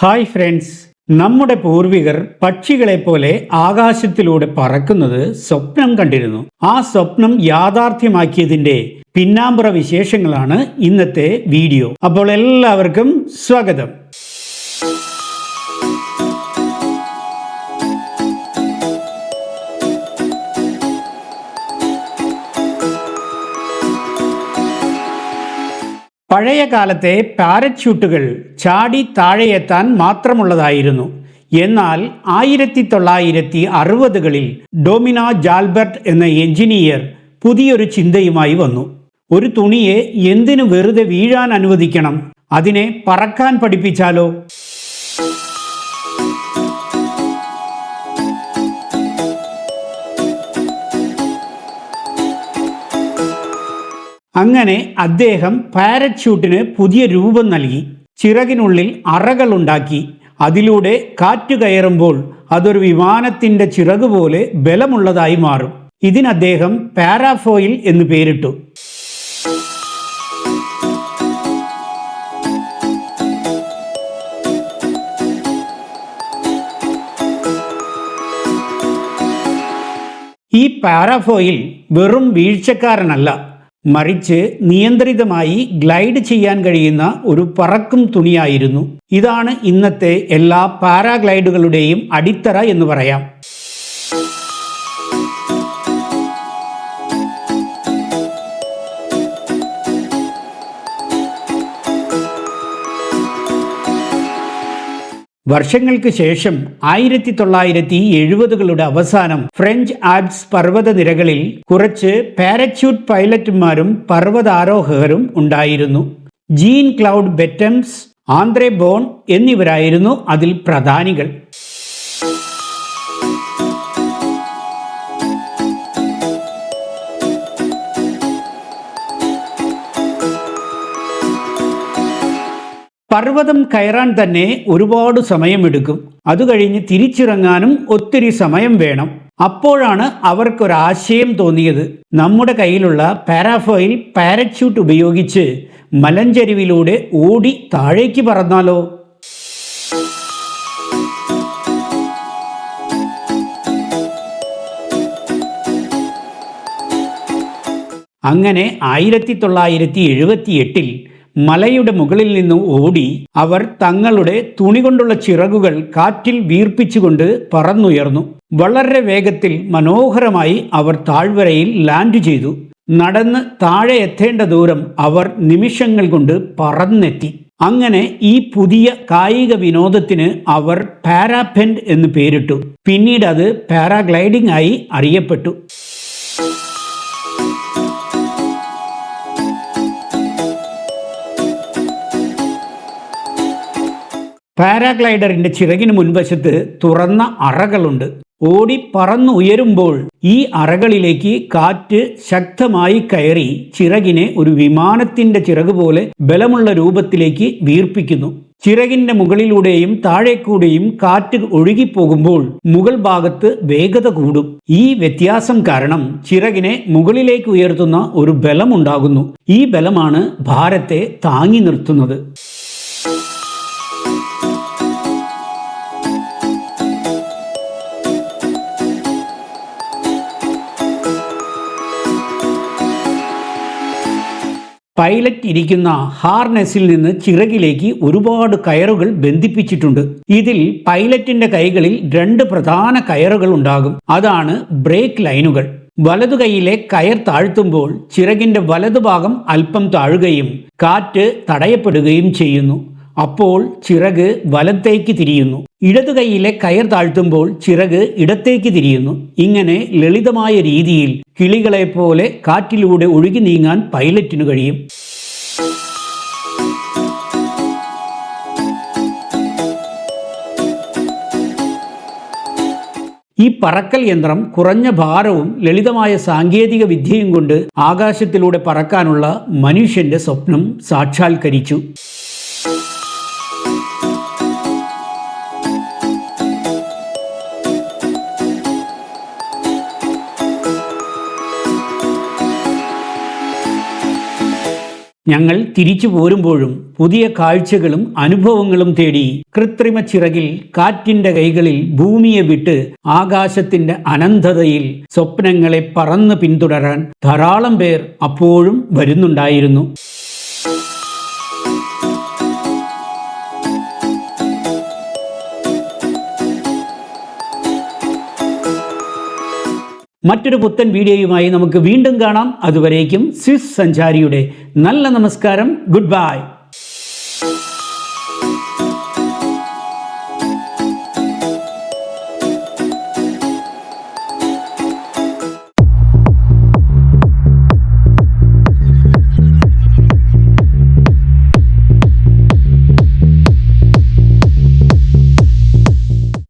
Hi friends, നമ്മുടെ പൂർവികർ പക്ഷികളെപ്പോലെ ആകാശത്തിലൂടെ പറക്കുന്നത് സ്വപ്നം കണ്ടിരുന്നു. ആ സ്വപ്നം യാഥാർത്ഥ്യമാക്കിയതിന്റെ പിന്നാമ്പുറ വിശേഷങ്ങളാണ് ഇന്നത്തെ വീഡിയോ. അപ്പോൾ എല്ലാവർക്കും സ്വാഗതം. പഴയ കാലത്തെ പാരച്യൂട്ടുകൾ ചാടി താഴെയെത്താൻ മാത്രമുള്ളതായിരുന്നു. എന്നാൽ 1960കളിൽ ഡൊമിന ജാൽബർട്ട് എന്ന എഞ്ചിനീയർ പുതിയൊരു ചിന്തയുമായി വന്നു. ഒരു തുണിയെ എന്തിനു വെറുതെ വീഴാൻ അനുവദിക്കണം? അതിനെ പറക്കാൻ പഠിപ്പിച്ചാലോ? അങ്ങനെ അദ്ദേഹം പാരച്യൂട്ടിന് പുതിയ രൂപം നൽകി. ചിറകിനുള്ളിൽ അറകളുണ്ടാക്കി. അതിലൂടെ കാറ്റ് കയറുമ്പോൾ അതൊരു വിമാനത്തിന്റെ ചിറകുപോലെ ബലമുള്ളതായി മാറും. ഇതിന് അദ്ദേഹം പാരാഫോയിൽ എന്ന് പേരിട്ടു. ഈ പാരാഫോയിൽ വെറും വീഴ്ചക്കാരനല്ല, മറിച്ച് നിയന്ത്രിതമായി ഗ്ലൈഡ് ചെയ്യാൻ കഴിയുന്ന ഒരു പറക്കും തുണിയായിരുന്നു. ഇതാണ് ഇന്നത്തെ എല്ലാ പാരാഗ്ലൈഡുകളുടെയും അടിത്തറ എന്ന് പറയാം. വർഷങ്ങൾക്ക് ശേഷം 1970കളുടെ അവസാനം ഫ്രഞ്ച് ആൽപ്സ് പർവ്വതനിരകളിൽ കുറച്ച് പാരച്യൂട്ട് പൈലറ്റുമാരും പർവ്വതാരോഹകരും ഉണ്ടായിരുന്നു. ജീൻ ക്ലൗഡ് ബെറ്റംസ്, ആന്ദ്രേ ബോൺ എന്നിവരായിരുന്നു അതിൽ പ്രധാനികൾ. പർവ്വതം കയറാൻ തന്നെ ഒരുപാട് സമയമെടുക്കും. അത് കഴിഞ്ഞ് തിരിച്ചിറങ്ങാനും ഒത്തിരി സമയം വേണം. അപ്പോഴാണ് അവർക്കൊരാശയം തോന്നിയത്. നമ്മുടെ കയ്യിലുള്ള പാരാഫോയിൽ പാരച്യൂട്ട് ഉപയോഗിച്ച് മലഞ്ചരിവിലൂടെ ഓടി താഴേക്ക് പറന്നാലോ? അങ്ങനെ 1978ൽ മലയുടെ മുകളിൽ നിന്ന് ഓടി അവർ തങ്ങളുടെ തുണി കൊണ്ടുള്ള ചിറകുകൾ കാറ്റിൽ വീർപ്പിച്ചുകൊണ്ട് പറന്നുയർന്നു. വളരെ വേഗത്തിൽ മനോഹരമായി അവർ താഴ്വരയിൽ ലാൻഡ് ചെയ്തു. നടന്ന് താഴെ എത്തേണ്ട ദൂരം അവർ നിമിഷങ്ങൾ കൊണ്ട് പറന്നെത്തി. അങ്ങനെ ഈ പുതിയ കായിക വിനോദത്തിന് അവർ പാരാപെൻഡ് എന്ന് പേരിട്ടു. പിന്നീട് അത് പാരാഗ്ലൈഡിംഗ് ആയി അറിയപ്പെട്ടു. പാരാഗ്ലൈഡറിന്റെ ചിറകിന് മുൻവശത്ത് തുറന്ന അറകളുണ്ട്. ഓടി പറന്നു ഉയരുമ്പോൾ ഈ അറകളിലേക്ക് കാറ്റ് ശക്തമായി കയറി ചിറകിനെ ഒരു വിമാനത്തിന്റെ ചിറക് പോലെ ബലമുള്ള രൂപത്തിലേക്ക് വീർപ്പിക്കുന്നു. ചിറകിന്റെ മുകളിലൂടെയും താഴേക്കൂടെയും കാറ്റ് ഒഴുകിപ്പോകുമ്പോൾ മുകൾ ഭാഗത്ത് വേഗത കൂടും. ഈ വ്യത്യാസം കാരണം ചിറകിനെ മുകളിലേക്ക് ഉയർത്തുന്ന ഒരു ബലമുണ്ടാകുന്നു. ഈ ബലമാണ് ഭാരത്തെ താങ്ങി നിർത്തുന്നത്. പൈലറ്റ് ഇരിക്കുന്ന ഹാർനെസിൽ നിന്ന് ചിറകിലേക്ക് ഒരുപാട് കയറുകൾ ബന്ധിപ്പിച്ചിട്ടുണ്ട്. ഇതിൽ പൈലറ്റിന്റെ കൈകളിൽ 2 പ്രധാന കയറുകൾ ഉണ്ടാകും. അതാണ് ബ്രേക്ക് ലൈനുകൾ. വലതു കൈയിലെ കയർ താഴ്ത്തുമ്പോൾ ചിറകിന്റെ വലതുഭാഗം അല്പം താഴുകയും കാറ്റ് തടയപ്പെടുകയും ചെയ്യുന്നു. അപ്പോൾ ചിറക് വലത്തേക്ക് തിരിയുന്നു. ഇടതു കൈയിലെ കയർ താഴ്ത്തുമ്പോൾ ചിറക് ഇടത്തേക്ക് തിരിയുന്നു. ഇങ്ങനെ ലളിതമായ രീതിയിൽ കിളികളെപ്പോലെ കാറ്റിലൂടെ ഒഴുകി നീങ്ങാൻ പൈലറ്റിനു കഴിയും. ഈ പറക്കൽ യന്ത്രം കുറഞ്ഞ ഭാരവും ലളിതമായ സാങ്കേതിക വിദ്യയും കൊണ്ട് ആകാശത്തിലൂടെ പറക്കാനുള്ള മനുഷ്യന്റെ സ്വപ്നം സാക്ഷാത്കരിച്ചു. ഞങ്ങൾ തിരിച്ചു പോരുമ്പോഴും പുതിയ കാഴ്ചകളും അനുഭവങ്ങളും തേടി കൃത്രിമ ചിറകിൽ കാറ്റിന്റെ കൈകളിൽ ഭൂമിയെ വിട്ട് ആകാശത്തിന്റെ അനന്തതയിൽ സ്വപ്നങ്ങളെ പറന്ന് പിന്തുടരാൻ ധാരാളം പേർ അപ്പോഴും വരുന്നുണ്ടായിരുന്നു. മറ്റൊരു പുത്തൻ വീഡിയോയുമായി നമുക്ക് വീണ്ടും കാണാം. അതുവരേക്കും സ്വിസ് സഞ്ചാരിയുടെ നല്ല നമസ്കാരം. Good bye.